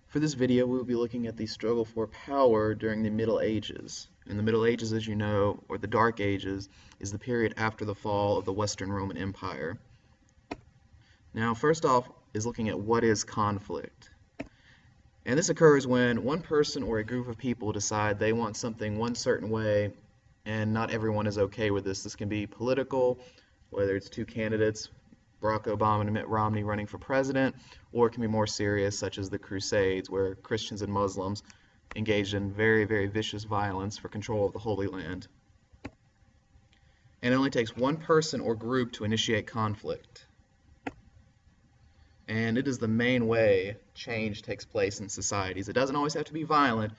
For this video, we will be looking at the struggle for power during the Middle Ages. In the Middle Ages, as you know, or the Dark Ages, is the period after the fall of the Western Roman Empire. Now, first off is looking at what is conflict. And this occurs when one person or a group of people decide they want something one certain way, and not everyone is okay with this. This can be political, whether it's two candidates, Barack Obama and Mitt Romney running for president, or it can be more serious, such as the Crusades, where Christians and Muslims engaged in very, very vicious violence for control of the Holy Land. And it only takes one person or group to initiate conflict. And it is the main way change takes place in societies. It doesn't always have to be violent,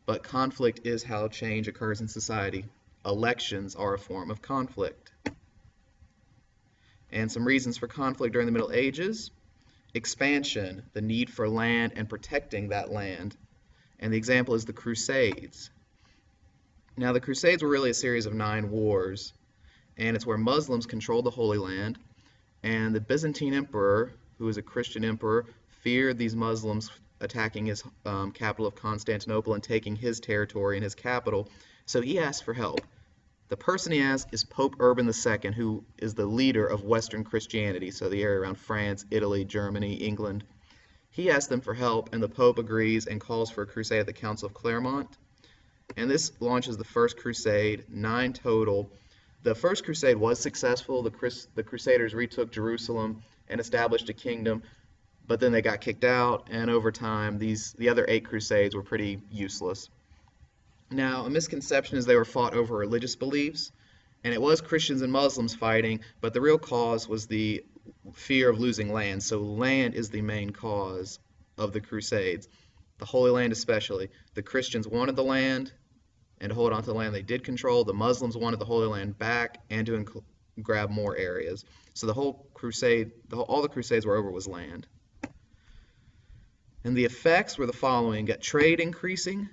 but conflict is how change occurs in society. Elections are a form of conflict. And some reasons for conflict during the Middle Ages: expansion, the need for land and protecting that land. And the example is the Crusades. Now, the Crusades were really a series of 9 wars, and it's where Muslims controlled the Holy Land, and the Byzantine emperor, who was a Christian emperor, feared these Muslims attacking his capital of Constantinople and taking his territory and his capital, so he asked for help. The person he asked is Pope Urban II, who is the leader of Western Christianity, so the area around France, Italy, Germany, England. He asks them for help, and the Pope agrees and calls for a crusade at the Council of Clermont. And this launches the First Crusade, 9 total. The First Crusade was successful. The Crusaders retook Jerusalem and established a kingdom, but then they got kicked out, and over time, the other 8 Crusades were pretty useless. Now, a misconception is they were fought over religious beliefs, and it was Christians and Muslims fighting, but the real cause was the fear of losing land. So land is the main cause of the Crusades, the Holy Land especially. The Christians wanted the land and to hold on to the land they did control. The Muslims wanted the Holy Land back and to grab more areas. So the whole crusade, all the Crusades were over was land. And the effects were the following: got trade increasing.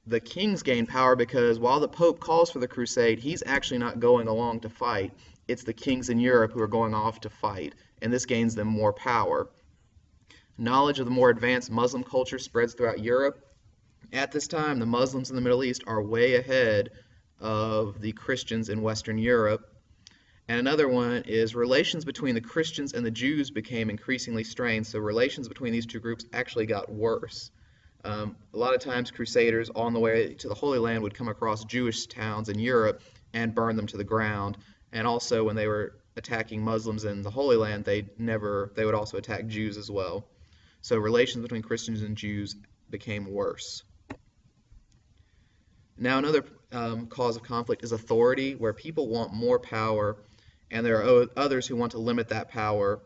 The kings gain power because while the Pope calls for the crusade, he's actually not going along to fight. It's the kings in Europe who are going off to fight, and this gains them more power. Knowledge of the more advanced Muslim culture spreads throughout Europe. At this time, the Muslims in the Middle East are way ahead of the Christians in Western Europe. And another one is relations between the Christians and the Jews became increasingly strained, so relations between these two groups actually got worse. A lot of times Crusaders on the way to the Holy Land would come across Jewish towns in Europe and burn them to the ground. And also when they were attacking Muslims in the Holy Land, they would also attack Jews as well. So relations between Christians and Jews became worse. Now, another cause of conflict is authority, where people want more power, and there are others who want to limit that power.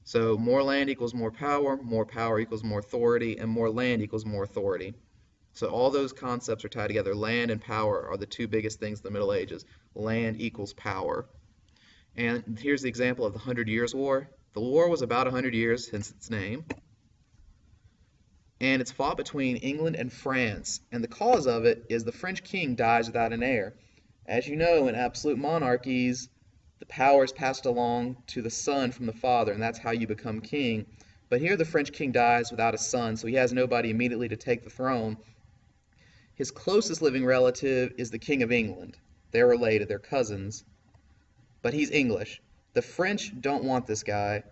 So more land equals more power equals more authority, and more land equals more authority. So all those concepts are tied together. Land and power are the 2 biggest things in the Middle Ages. Land equals power. And here's the example of the 100 Years' War. The war was about 100 years, hence its name. And it's fought between England and France. And the cause of it is the French king dies without an heir. As you know, in absolute monarchies, the power is passed along to the son from the father, and that's how you become king. But here the French king dies without a son, so he has nobody immediately to take the throne. His closest living relative is the King of England. They're related, they're cousins, but he's English. The French don't want this guy.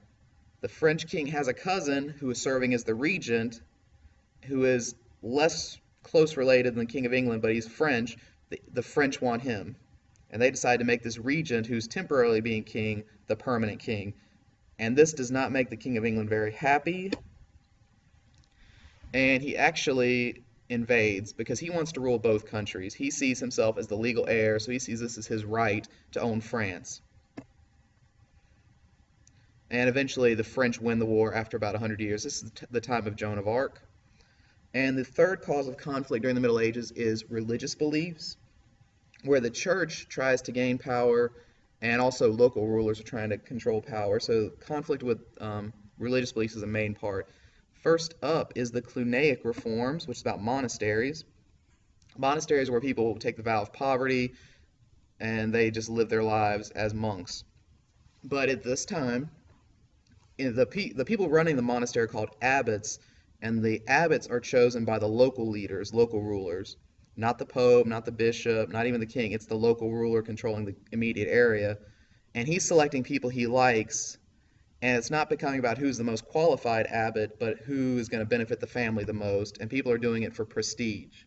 The French king has a cousin who is serving as the regent, who is less close related than the King of England, but he's French. The French want him. And they decide to make this regent, who's temporarily being king, the permanent king. And this does not make the King of England very happy. And he actually invades because he wants to rule both countries. He sees himself as the legal heir, so he sees this as his right to own France. And eventually the French win the war after about 100 years. This is the time of Joan of Arc. And the third cause of conflict during the Middle Ages is religious beliefs, where the church tries to gain power and also local rulers are trying to control power. So conflict with religious beliefs is a main part. First up is the Cluniac reforms, which is about monasteries. Monasteries are where people take the vow of poverty and they just live their lives as monks. But at this time, the people running the monastery are called abbots, And the abbots are chosen by the local leaders, local rulers, not the pope, not the bishop, not even the king. It's the local ruler controlling the immediate area. And he's selecting people he likes, and it's not becoming about who's the most qualified abbot, but who is going to benefit the family the most, and people are doing it for prestige.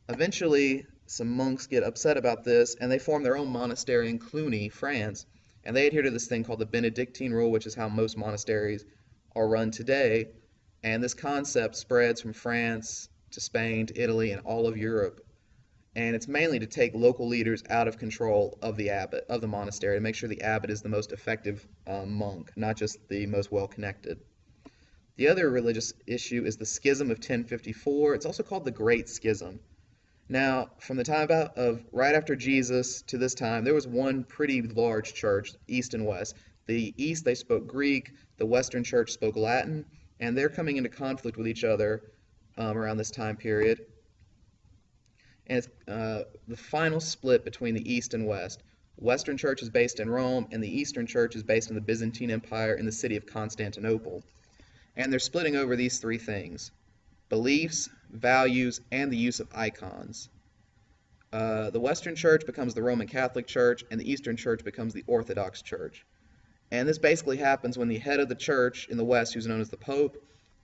Eventually, some monks get upset about this, and they form their own monastery in Cluny, France, and they adhere to this thing called the Benedictine rule, which is how most monasteries are run today. And this concept spreads from France to Spain to Italy and all of Europe. And it's mainly to take local leaders out of control of the abbot, of the monastery, to make sure the abbot is the most effective monk, not just the most well-connected. The other religious issue is the Schism of 1054. It's also called the Great Schism. Now, from the time of right after Jesus to this time, there was one pretty large church, East and West. The East, they spoke Greek. The Western church spoke Latin. And they're coming into conflict with each other around this time period. And it's the final split between the East and West. Western church is based in Rome, and the Eastern church is based in the Byzantine Empire in the city of Constantinople. And they're splitting over these three things: beliefs, values, and the use of icons. The Western Church becomes the Roman Catholic Church, and the Eastern Church becomes the Orthodox Church. And this basically happens when the head of the church in the West, who's known as the Pope,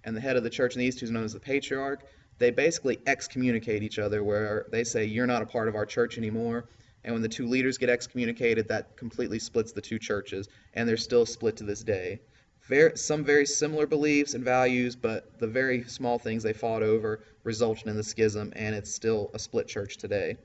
and the head of the church in the East, who's known as the Patriarch, they basically excommunicate each other, where they say, you're not a part of our church anymore. And when the two leaders get excommunicated, that completely splits the two churches, and they're still split to this day. Some very similar beliefs and values, but the very small things they fought over resulted in the schism, and it's still a split church today.